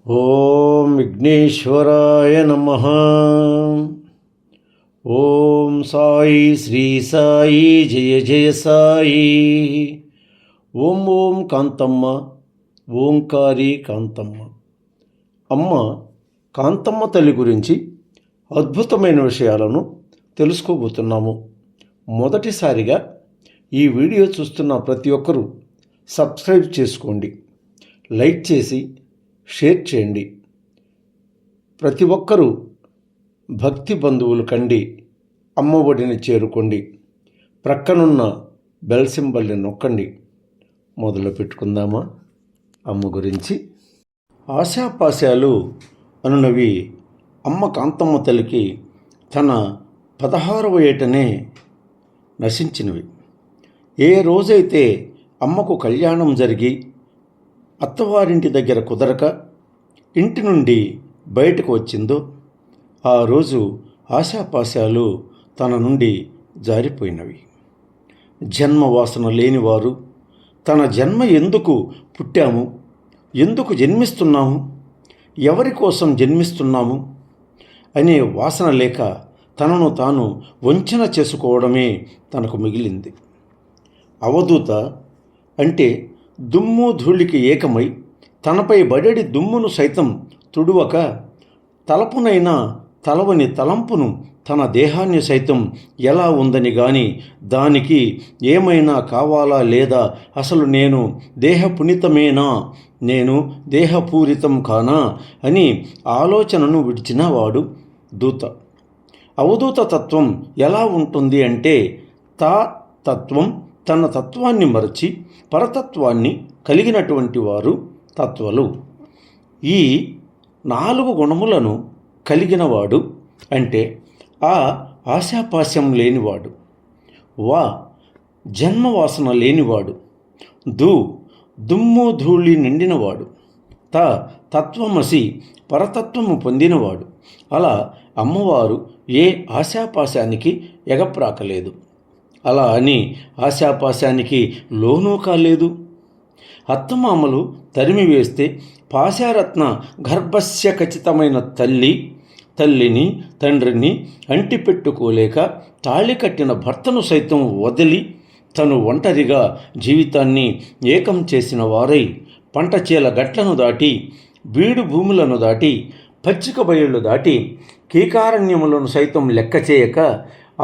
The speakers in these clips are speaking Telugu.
ఓం విఘ్నేశ్వరాయ నమః. ఓం సాయి శ్రీ సాయి జయ జయ సాయి. ఓం ఓం కాంతమ్మ ఓంకారి కాంతమ్మ. అమ్మ కాంతమ్మ తల్లి గురించి అద్భుతమైన విషయాలను తెలుసుకోబోతున్నాము. మొదటిసారిగా ఈ వీడియో చూస్తున్న ప్రతి ఒక్కరూ సబ్స్క్రైబ్ చేసుకోండి, లైక్ చేసి షేర్ చేయండి. ప్రతి ఒక్కరూ భక్తి బంధువులు కండి అమ్మ ఒడిని చేరుకోండి. ప్రక్కనున్న బెల్ సింబల్ని నొక్కండి. మొదలు పెట్టుకుందామా అమ్మ గురించి. ఆశాపాశాలు అనునవి అమ్మ కాంతమ్మ తల్లికి తన 16వ ఏటనే నశించినవి. ఏ రోజైతే అమ్మకు కళ్యాణం జరిగి అత్తవారింటి దగ్గర కుదరక ఇంటి నుండి బయటకు వచ్చిందో ఆ రోజు ఆశాపాశాలు తన నుండి జారిపోయినవి. జన్మవాసన లేనివారు తన జన్మ ఎందుకు పుట్టాము, ఎందుకు జన్మిస్తున్నాము, ఎవరి కోసం జన్మిస్తున్నాము అనే వాసన లేక తనను తాను వంచన చేసుకోవడమే తనకు మిగిలింది. అవధూత అంటే దుమ్ము ధూళికి ఏకమై తనపై బడెడి దుమ్మును సైతం తుడువక తలపునైనా తలవని తలంపును తన దేహాన్ని సైతం ఎలా ఉందని గాని దానికి ఏమైనా కావాలా లేదా, అసలు నేను దేహపునితమేనా, నేను దేహపూరితం కానా అని ఆలోచనను విడిచిన వాడు దూత. అవధూత తత్వం ఎలా ఉంటుంది అంటే తత్వం తన తత్వాన్ని మరచి పరతత్వాన్ని కలిగినటువంటి వారు తత్వలు. ఈ 4 గుణములను కలిగినవాడు అంటే ఆశాపాశం లేనివాడు, జన్మవాసన లేనివాడు, దుమ్ము ధూళి నిండినవాడు, తత్వమసి పరతత్వము పొందినవాడు. అలా అమ్మవారు ఏ ఆశాపాశానికి ఎగప్రాకలేదు. అలా అని ఆశాపాశానికి లోనూ కాలేదు. అత్తమామలు తరిమివేస్తే పాశారత్న గర్భస్య ఖచ్చితమైన తల్లిని తండ్రిని అంటిపెట్టుకోలేక తాళి కట్టిన భర్తను సైతం వదిలి తను ఒంటరిగా జీవితాన్ని ఏకం చేసిన వారై పంటచేల గట్లను దాటి బీడు భూములను దాటి పచ్చిక బయళ్ళు దాటి కీకారణ్యములను సైతం లెక్క చేయక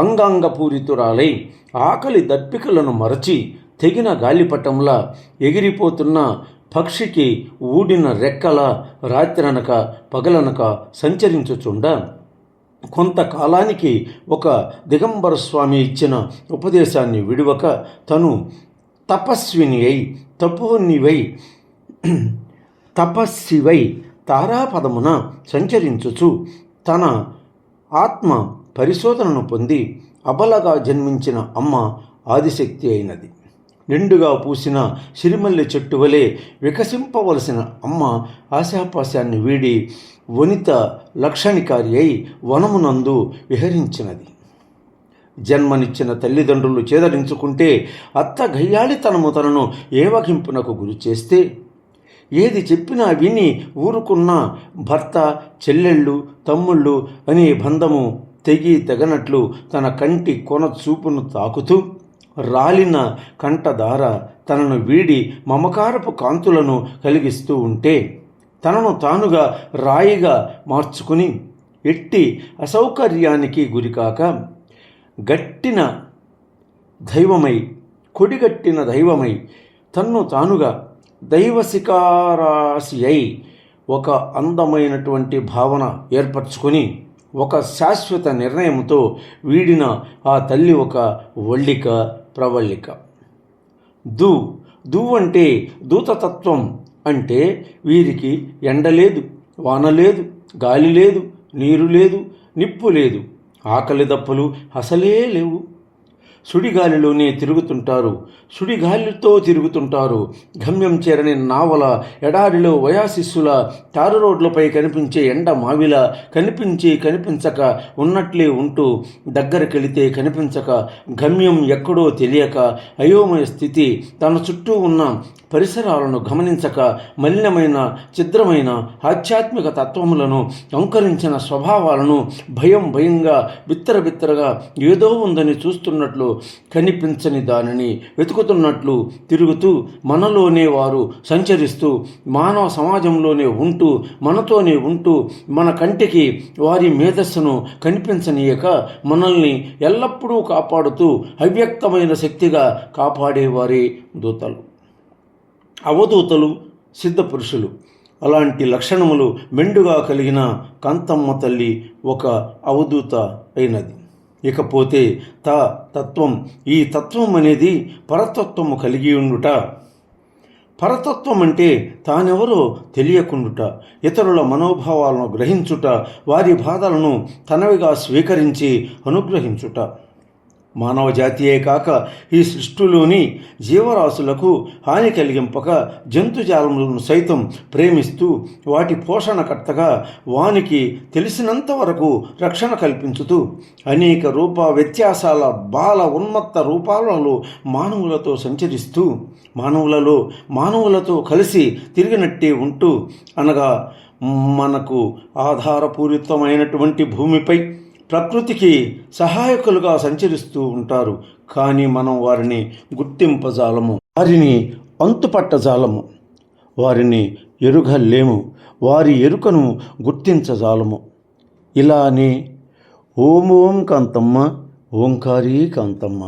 అంగాంగపూరితురాలై ఆకలి దప్పికలను మరచి తెగిన గాలిపటంలా ఎగిరిపోతున్న పక్షికి ఊడిన రెక్కల రాత్రనక పగలనక సంచరించుచుండ కొంతకాలానికి ఒక దిగంబర స్వామి ఇచ్చిన ఉపదేశాన్ని విడువక తను తపస్వివై తారాపదమున సంచరించుచు తన ఆత్మ పరిశోధనను పొంది అబలగా జన్మించిన అమ్మ ఆదిశక్తి అయినది. నిండుగా పూసిన సిరిమల్లె చెట్టు వలె వికసింపవలసిన అమ్మ ఆశాపాశాన్ని వీడి వనిత లక్షణికారి అయి వనమునందు విహరించినది. జన్మనిచ్చిన తల్లిదండ్రులు చేదరించుకుంటే అత్త గయ్యాళితనము తనను ఏవగింపునకు గురి చేస్తే ఏది చెప్పినా విని ఊరుకున్న భర్త, చెల్లెళ్ళు, తమ్ముళ్ళు అనే బంధము తెగనట్లు తన కంటి కొన చూపును తాకుతూ రాలిన కంఠధార తనను వీడి మమకారపు కాంతులను కలిగిస్తూ ఉంటే తనను తానుగా రాయిగా మార్చుకుని ఎట్టి అసౌకర్యానికి గురికాక కొడిగట్టిన దైవమై తన్ను తానుగా దైవశికారాశి అయి ఒక అందమైనటువంటి భావన ఏర్పరచుకొని ఒక శాశ్వత నిర్ణయంతో వీడిన ఆ తల్లి ఒక వల్లిక ప్రవల్లిక. అంటే దూతతత్వం అంటే వీరికి ఎండ లేదు, వాన లేదు, గాలి లేదు, నీరు లేదు, నిప్పు లేదు, ఆకలి దప్పులు అసలే లేవు. సుడిగాలిలోనే తిరుగుతుంటారు, సుడిగాలితో తిరుగుతుంటారు. గమ్యం చేరని నావల, ఎడారిలో వయాశిస్సుల, తారు రోడ్లపై కనిపించే ఎండ మావిల, కనిపించక ఉన్నట్లే ఉంటూ దగ్గరకెళితే కనిపించక, గమ్యం ఎక్కడో తెలియక అయోమయ స్థితి, తన చుట్టూ ఉన్న పరిసరాలను గమనించక, మలినమైన ఛిద్రమైన ఆధ్యాత్మిక తత్వములను, అంకరించిన స్వభావాలను భయంగా బిత్తరగా ఏదో ఉందని చూస్తున్నట్లు, కనిపించని దానిని వెతుకుతున్నట్లు తిరుగుతూ, మనలోనే వారు సంచరిస్తూ, మానవ సమాజంలోనే ఉంటూ, మనతోనే ఉంటూ, మన కంటికి వారి మేధస్సును కనిపించనీయక మనల్ని ఎల్లప్పుడూ కాపాడుతూ అవ్యక్తమైన శక్తిగా కాపాడేవారే దూతలు, అవధూతలు, సిద్ధపురుషులు. అలాంటి లక్షణములు మెండుగా కలిగిన కాంతమ్మ తల్లి ఒక అవధూత అయినది. ఇకపోతే తత్వం. ఈ తత్వం అనేది పరతత్వము కలిగి ఉండుట. పరతత్వం అంటే తానెవరో తెలియకుండుట, ఇతరుల మనోభావాలను గ్రహించుట, వారి బాధలను తనవిగా స్వీకరించి అనుగ్రహించుట. మానవ జాతియే కాక ఈ సృష్టిలోని జీవరాశులకు హాని కలిగింపక జంతుజాలములను సైతం ప్రేమిస్తూ వాటి పోషణకర్తగా వానికి తెలిసినంత వరకు రక్షణ కల్పించుతూ అనేక రూప వ్యత్యాసాల బాల ఉన్మత్త రూపాలలో మానవులతో సంచరిస్తూ మానవులతో కలిసి తిరిగినట్టే ఉంటూ, అనగా మనకు ఆధారపూరితమైనటువంటి భూమిపై ప్రకృతికి సహాయకులుగా సంచరిస్తూ ఉంటారు. కానీ మనం వారిని గుర్తింపజాలము, వారిని అంతుపట్టజాలము, వారిని ఎరుగలేము, వారి ఎరుకను గుర్తించజాలము. ఇలానే ఓం కాంతమ్మ, ఓంకారీ కాంతమ్మ.